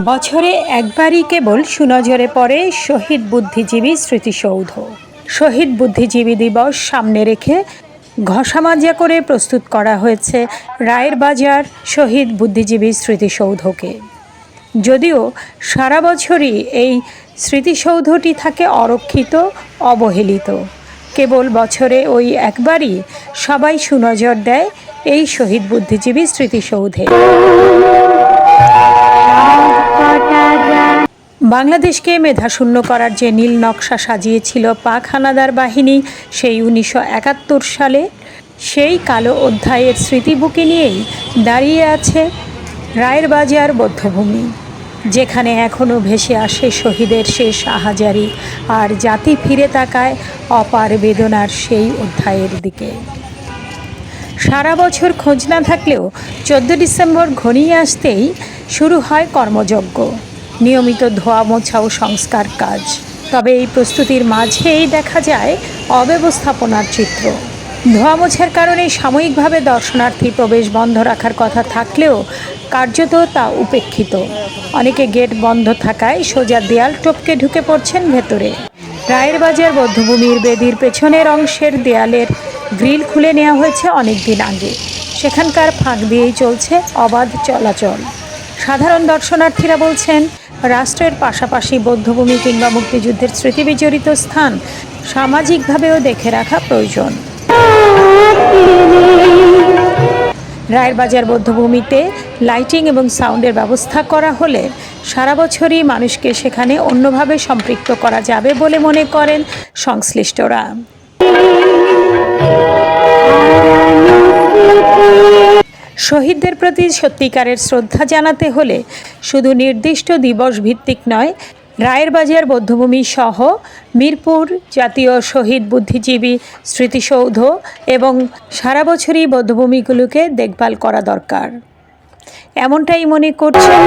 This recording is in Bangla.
বছরে একবারই কেবল সুনজরে পড়ে শহীদ বুদ্ধিজীবী স্মৃতিসৌধ। শহীদ বুদ্ধিজীবী দিবস সামনে রেখে ঘষামাজা করে প্রস্তুত করা হয়েছে রায়ের বাজার শহীদ বুদ্ধিজীবী স্মৃতিসৌধকে। যদিও সারা বছরই এই স্মৃতিসৌধটি থাকে অরক্ষিত, অবহেলিত, কেবল বছরে ওই একবারই সবাই সুনজর দেয় এই শহীদ বুদ্ধিজীবী স্মৃতিসৌধে। বাংলাদেশকে মেধাশূন্য করার যে নীল নকশা সাজিয়েছিল পাক হানাদার বাহিনী সেই 1971 সালে, সেই কালো অধ্যায়ের স্মৃতি বুকে নিয়েই দাঁড়িয়ে আছে রায়ের বাজার বধ্যভূমি, যেখানে এখনও ভেসে আসে শহীদের শেষ আহাজারি, আর জাতি ফিরে তাকায় অপার বেদনার সেই অধ্যায়ের দিকে। সারা বছর খোঁজ না থাকলেও 14 ডিসেম্বর ঘনিয়ে আসতেই শুরু হয় কর্মযজ্ঞ, নিয়মিত ধোয়া মোছা ও সংস্কার কাজ। তবে এই প্রস্তুতির মাঝেই দেখা যায় অব্যবস্থাপনার চিত্র। ধোয়া মোছার কারণে সাময়িকভাবে দর্শনার্থী প্রবেশ বন্ধ রাখার কথা থাকলেও কার্যত তা উপেক্ষিত। অনেকে গেট বন্ধ থাকায় সোজা দেয়াল টপকে ঢুকে পড়ছেন ভেতরে। রায়ের বাজার বধ্যভূমির বেদির পেছনের অংশের দেয়ালের গ্রিল খুলে নেওয়া হয়েছে অনেক দিন আগে। সেখানকার ফাঁক দিয়েই চলছে অবাধ চলাচল। সাধারণ দর্শনার্থীরা বলছেন, রাষ্ট্রের পাশাপাশি বধ্যভূমি কিংবা মুক্তিযুদ্ধের স্মৃতি বিজড়িত স্থান সামাজিকভাবেও দেখে রাখা প্রয়োজন। রায়ের বাজার বধ্যভূমিতে লাইটিং এবং সাউন্ডের ব্যবস্থা করা হলে সারা বছরই মানুষকে সেখানে অন্যভাবে সম্পৃক্ত করা যাবে বলে মনে করেন সংশ্লিষ্টরা। শহীদদের প্রতি সত্যিকারের শ্রদ্ধা জানাতে হলে শুধু নির্দিষ্ট দিবস ভিত্তিক নয়, রায়ের বাজার বধ্যভূমি সহ মিরপুর জাতীয় শহীদ বুদ্ধিজীবী স্মৃতিসৌধ এবং সারা বছরই বধ্যভূমিগুলোকে দেখভাল করা দরকার, এমনটাই মনে করছেন।